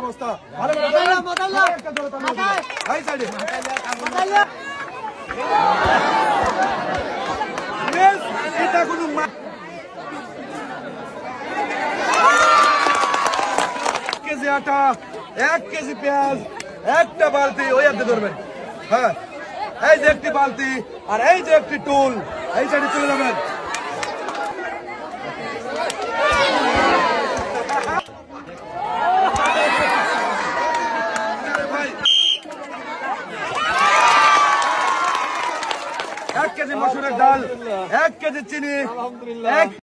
অবস্থা ভালো এই সাইডে এটা কোনো কেজি আটা 1 কেজি পেঁয়াজ একটা বালতি ওই হাতে ধরবেন হ্যাঁ এই যে একটি বালতি আর এই যে একটি টুল এই সাইডে চলে যাবেন এক কেজি মসুরের ডাল 1 কেজি চিনি